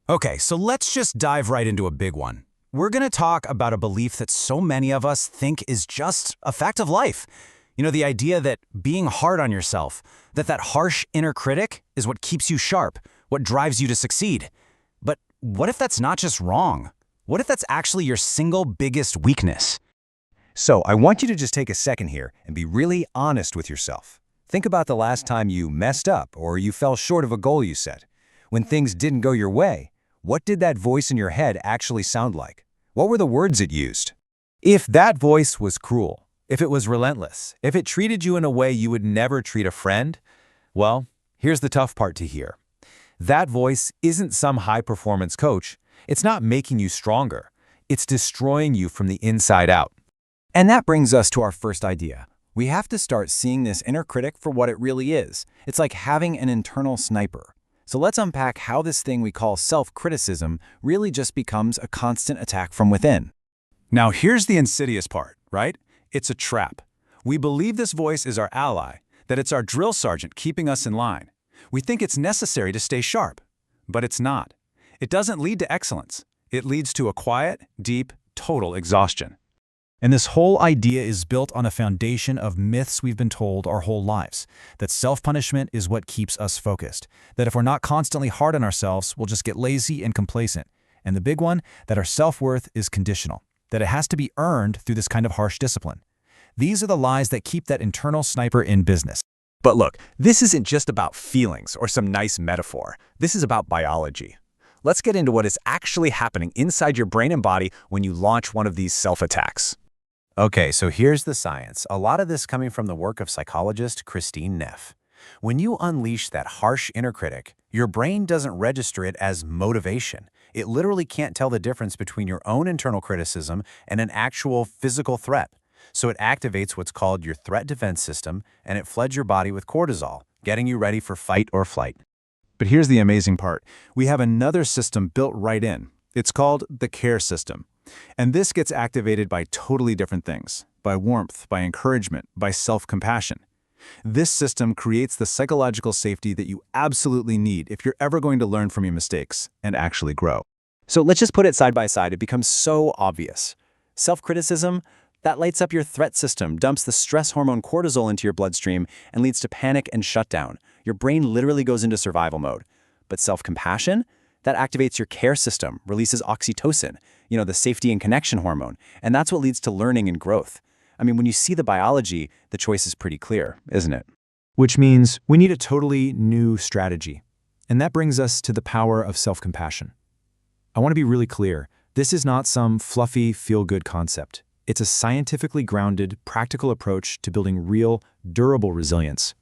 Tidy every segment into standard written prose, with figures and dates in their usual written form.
Okay, so let's just dive right into a big one. We're going to talk about a belief that so many of us think is just a fact of life. The idea that being hard on yourself, that harsh inner critic is what keeps you sharp, what drives you to succeed. But what if that's not just wrong? What if that's actually your single biggest weakness? So I want you to just take a second here and be really honest with yourself. Think about the last time you messed up or you fell short of a goal you set. When things didn't go your way, what did that voice in your head actually sound like? What were the words it used? If that voice was cruel, if it was relentless, if it treated you in a way you would never treat a friend, well, here's the tough part to hear. That voice isn't some high-performance coach. It's not making you stronger. It's destroying you from the inside out. And that brings us to our first idea. We have to start seeing this inner critic for what it really is. It's like having an internal sniper. So let's unpack how this thing we call self-criticism really just becomes a constant attack from within. Now here's the insidious part, right? It's a trap. We believe this voice is our ally, that it's our drill sergeant keeping us in line. We think it's necessary to stay sharp, but it's not. It doesn't lead to excellence. It leads to a quiet, deep, total exhaustion. And this whole idea is built on a foundation of myths we've been told our whole lives, that self-punishment is what keeps us focused, that if we're not constantly hard on ourselves, we'll just get lazy and complacent. And the big one, that our self-worth is conditional, that it has to be earned through this kind of harsh discipline. These are the lies that keep that internal sniper in business. But look, this isn't just about feelings or some nice metaphor. This is about biology. Let's get into what is actually happening inside your brain and body when you launch one of these self-attacks. Okay, so here's the science. A lot of this coming from the work of psychologist Christine Neff. When you unleash that harsh inner critic, your brain doesn't register it as motivation. It literally can't tell the difference between your own internal criticism and an actual physical threat. So it activates what's called your threat defense system, and it floods your body with cortisol, getting you ready for fight or flight. But here's the amazing part. We have another system built right in. It's called the care system. And this gets activated by totally different things, by warmth, by encouragement, by self-compassion. This system creates the psychological safety that you absolutely need if you're ever going to learn from your mistakes and actually grow. So let's just put it side by side. It becomes so obvious. Self-criticism, that lights up your threat system, dumps the stress hormone cortisol into your bloodstream, and leads to panic and shutdown. Your brain literally goes into survival mode. But self-compassion, that activates your care system, releases oxytocin, the safety and connection hormone, and that's what leads to learning and growth. I mean, when you see the biology, the choice is pretty clear, isn't it? Which means we need a totally new strategy. And that brings us to the power of self-compassion. I want to be really clear. This is not some fluffy, feel-good concept. It's a scientifically grounded, practical approach to building real, durable resilience.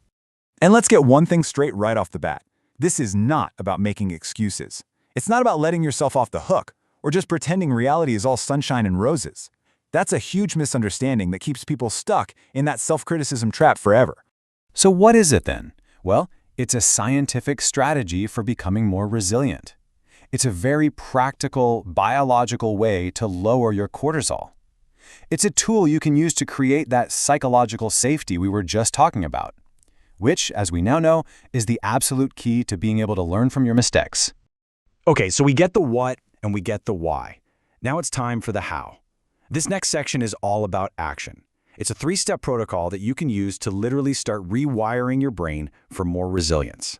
And let's get one thing straight right off the bat. This is not about making excuses. It's not about letting yourself off the hook or just pretending reality is all sunshine and roses. That's a huge misunderstanding that keeps people stuck in that self-criticism trap forever. So what is it then? Well, it's a scientific strategy for becoming more resilient. It's a very practical, biological way to lower your cortisol. It's a tool you can use to create that psychological safety we were just talking about, which, as we now know, is the absolute key to being able to learn from your mistakes. Okay, so we get the what and we get the why. Now it's time for the how. This next section is all about action. It's a 3-step protocol that you can use to literally start rewiring your brain for more resilience.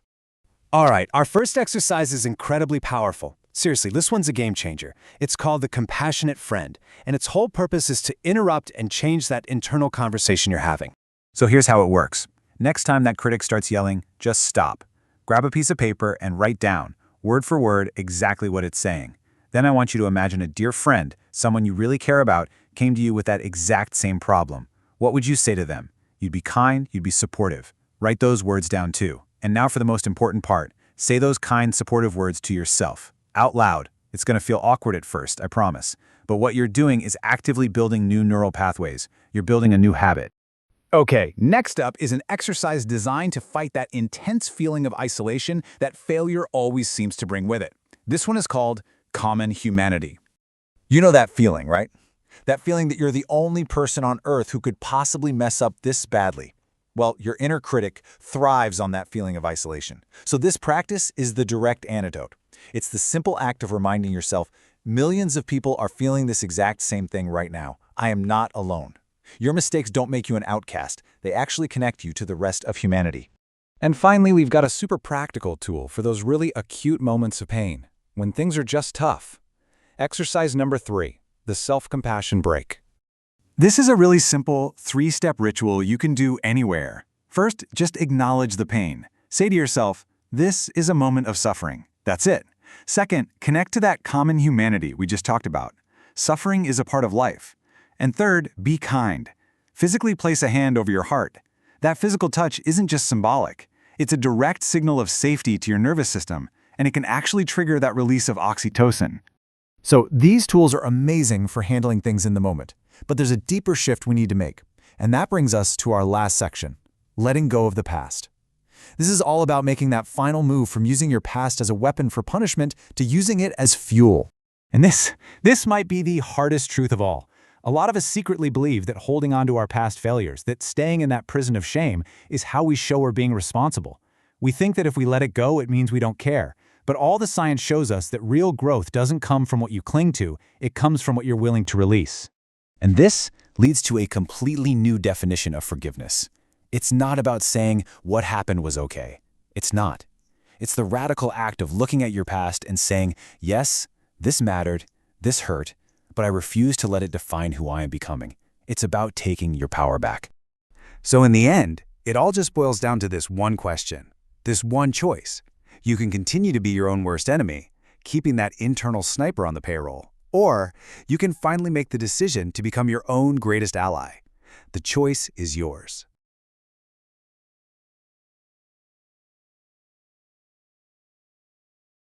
All right, our first exercise is incredibly powerful. Seriously, this one's a game changer. It's called the compassionate friend, and its whole purpose is to interrupt and change that internal conversation you're having. So here's how it works. Next time that critic starts yelling, just stop. Grab a piece of paper and write down, word for word, exactly what it's saying. Then I want you to imagine a dear friend, someone you really care about, came to you with that exact same problem. What would you say to them? You'd be kind, you'd be supportive. Write those words down too. And now for the most important part. Say those kind, supportive words to yourself, out loud. It's going to feel awkward at first, I promise. But what you're doing is actively building new neural pathways. You're building a new habit. Okay, next up is an exercise designed to fight that intense feeling of isolation that failure always seems to bring with it. This one is called common humanity. You know that feeling, right? That feeling that you're the only person on earth who could possibly mess up this badly. Well, your inner critic thrives on that feeling of isolation. So this practice is the direct antidote. It's the simple act of reminding yourself, millions of people are feeling this exact same thing right now. I am not alone. Your mistakes don't make you an outcast. They actually connect you to the rest of humanity. And finally, we've got a super practical tool for those really acute moments of pain, when things are just tough. Exercise number 3, the self-compassion break. This is a really simple 3-step ritual you can do anywhere. First, just acknowledge the pain. Say to yourself, this is a moment of suffering. That's it. Second, connect to that common humanity we just talked about. Suffering is a part of life. And third, be kind. Physically place a hand over your heart. That physical touch isn't just symbolic. It's a direct signal of safety to your nervous system, and it can actually trigger that release of oxytocin. So these tools are amazing for handling things in the moment, but there's a deeper shift we need to make. And that brings us to our last section, letting go of the past. This is all about making that final move from using your past as a weapon for punishment to using it as fuel. And this might be the hardest truth of all. A lot of us secretly believe that holding on to our past failures, that staying in that prison of shame, is how we show we're being responsible. We think that if we let it go, it means we don't care. But all the science shows us that real growth doesn't come from what you cling to, it comes from what you're willing to release. And this leads to a completely new definition of forgiveness. It's not about saying what happened was okay. It's not. It's the radical act of looking at your past and saying, yes, this mattered, this hurt, but I refuse to let it define who I am becoming. It's about taking your power back. So in the end, it all just boils down to this one question, this one choice. You can continue to be your own worst enemy, keeping that internal sniper on the payroll, or you can finally make the decision to become your own greatest ally. The choice is yours.